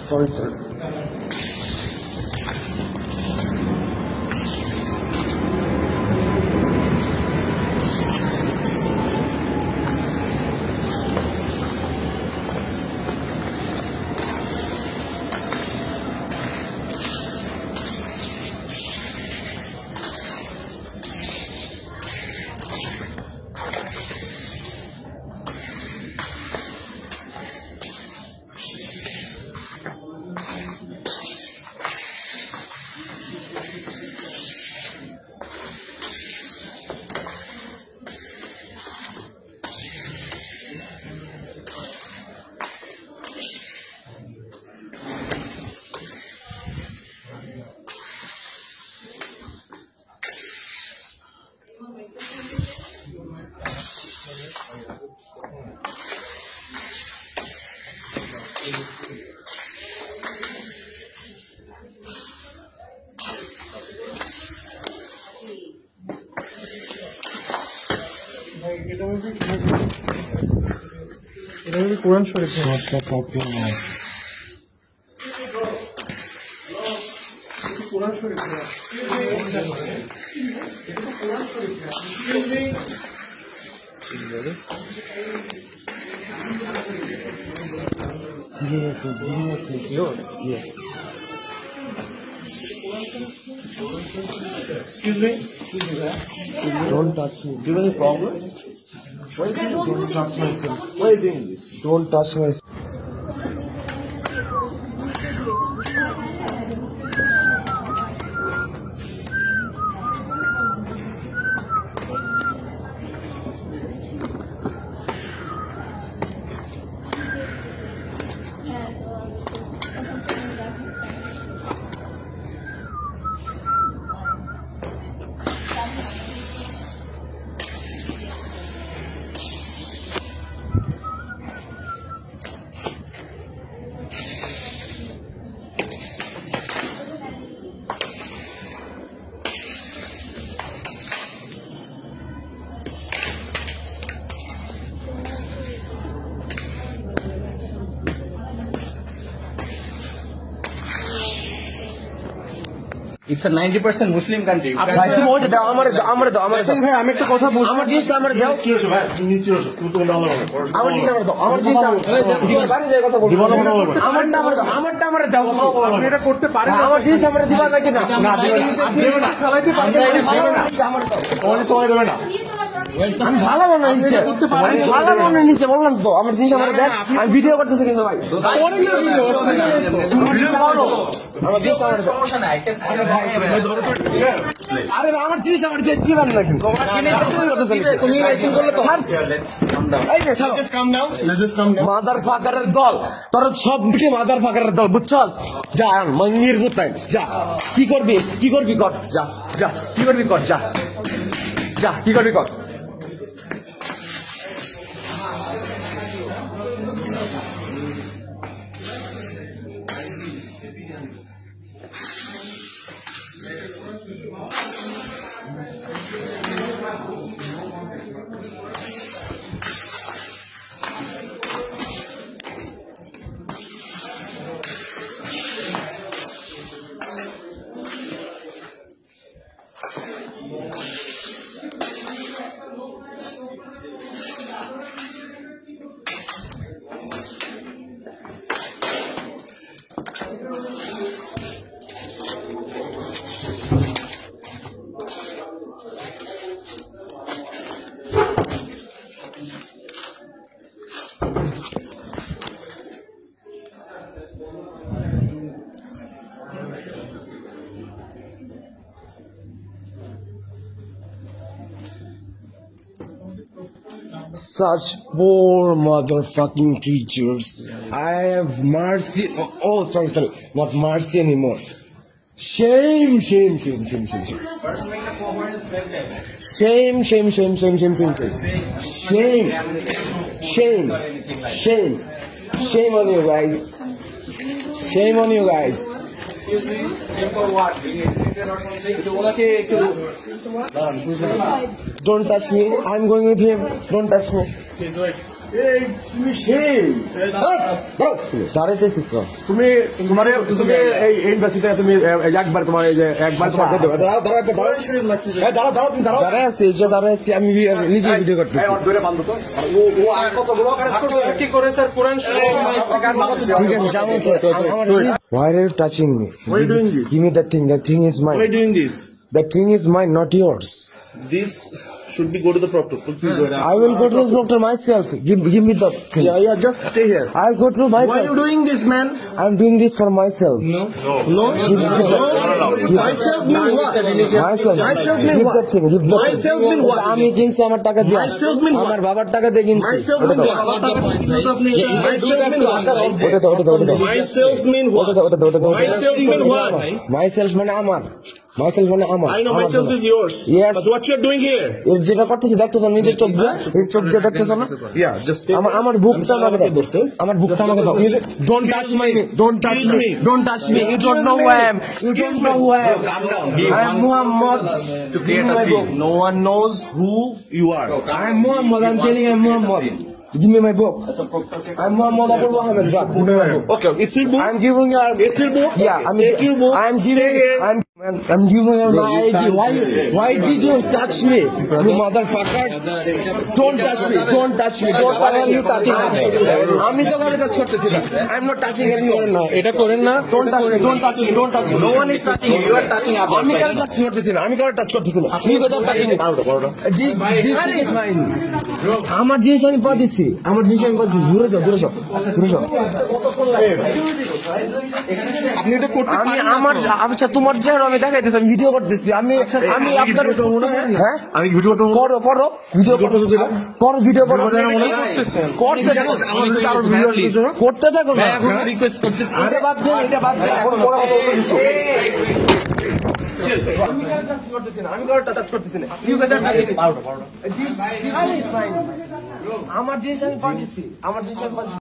Sorry, sir. Quran Sharif Quran Sharif Is yours? Yes. Excuse me. Don't touch me. Do you have any problem? Why are you doing? Don't touch myself. Why are you doing this? Don't touch myself. It's a 90% Muslim country. ভাই তুমি ওইটা দাও, আমার দাও, আমার দাও, আমার দাও। ভাই আমি একটা কথা বলছি। আমার জিনিসটা আমার দাও। কি হয়েছে ভাই? তুমি নিচে এসো। তুমি তো আলাদা আলাদা করো। আমার জিনিস আমার দাও, আমার জিনিস আমার দাও। বাড়ি যায় কথা বলবো। দিবানা কথা বলবো। আমারটা আমার দাও, আমারটা আমার দাও। আপনি এটা করতে পারেন না। আমার জিনিস আমার দিবা নাকি না? না, দেবে না। দেবে না। চালাইতে পারবেন না। দেবে না। আমার দাও। তোমার সবাই দেবে না। আমি ভালো মনে নিচ্ছে, আমি ভালো মনে নিচ্ছে বললাম তো, আমার জিনিস আমার দেখ। আমি ভিডিও করতেছি কিন্তু ভাই। করেন না ভিডিও। আমার জিনিস আমার দাও। সমস্যা নাই। আরে ভাই, আমার জিনিস আমার দিয়ে দিবেন নাকি? তুমি এরকম করলে তো এই যে ছাড়ো। Just calm down. Let's just calm down. Mother ফাকারের দল, তোর সব মিটে মাদার ফাকারের দল, বুঝছস? যা মঙ্গির কোথায়, যা কি করবি, কি করবি কর, যা যা কি করবি কর, যা যা কি করবি কর। Such poor motherfucking creatures. I have mercy. Oh, sorry, not mercy anymore. Shame, shame, shame, shame, shame, shame. Shame, shame, shame, shame, shame, shame, shame. Shame, shame, shame, shame on you guys. Shame on you guys. Don't touch me. I'm going with him. Don't touch me. এই তুমি সেই দাঁড়াইতেছি তো তুমি তুমি এই এমবাসিতে তুমি একবার তোমার এই যে একবার তোমার দাঁড়াও তুমি দাঁড়াও দাঁড়াই আছি এই যে দাঁড়াই আছি আমি নিজে ভিডিও করতেছি ওর ধরে বান্ধব তো ও আর কতগুলো কাজ করছে কি করে স্যার কোরআন শরীফ ঠিক আছে যাও why are you touching me? Why are you doing this? Give me that thing. That thing is Why are you mine. doing this? That thing is mine, not yours. This should be go to the proctor. Please go ahead. I will go to the doctor myself. Give me the thing. Yeah, just stay here. I'll go to Why are you myself. doing this, man? I'm doing this for myself. No. Give Myself mean what? myself. Myself mean Give what? that thing. Give that Myself mean what? আমি কিনছি আমার টাকা দিয়ে Myself mean what? আমার বাবার টাকা দিয়ে কিনছি Myself mean what? Myself mean what? ওটা দাও Myself mean what? ওটা দাও Myself mean what? myself মানে আমার myself মানে আমার I know আমার myself জন্য। is yours. Yes. But what you're doing here? এর যেটা করতেছি দেখতেছ নিজের চোখ দিয়ে নিজের চোখ দিয়ে দেখতেছ না Yeah, just stay. আমার বুকটা আমাকে দাও আমার বুকটা আমাকে দাও don't touch my don't touch me don't touch me you don't know who I am you don't know who I am I am Muhammad To create a scene. No one knows who you are. I am Muhammad. I'm telling you, I'm Muhammad. Give me my book. I'm Muhammad Abu Muhammad. Give me my book. Okay, it's your book. I'm giving you. It's your book. Yeah, I'm Take your book. I'm giving. Stay here. I'm giving you my ID. Why did you touch me, you motherfuckers? Don't touch me. Don't touch me. Don't you touching me. আমি তো কারো কাজ করতেছি না. I'm not touching anyone. এটা করেন না Don't touch me. Don't touch me. Don't touch me. No one is touching you. You are touching others. আমি কারো টাচ করতেছি না. আমি কারো টাচ করতেছি না. You guys are touching me. This thing is mine. আমার জিনিস আমি পাঠিয়েছি আমার জিনিস আমি পাঠিয়েছি দূরে যাও আপনি এটা করতে আমি আমার আচ্ছা তোমার চেহারা আমি দেখাইতেছি আমি ভিডিও করতেছি আমি আপনার হ্যাঁ আমি ভিডিও তো করো ভিডিও করতেছি করো ভিডিও করো করতে থাকো না এখন রিকোয়েস্ট করতেছি এটা বাদ দেন আমি কারো টাচ করতেছি না আমার জিনিস আমি পাঠিয়েছি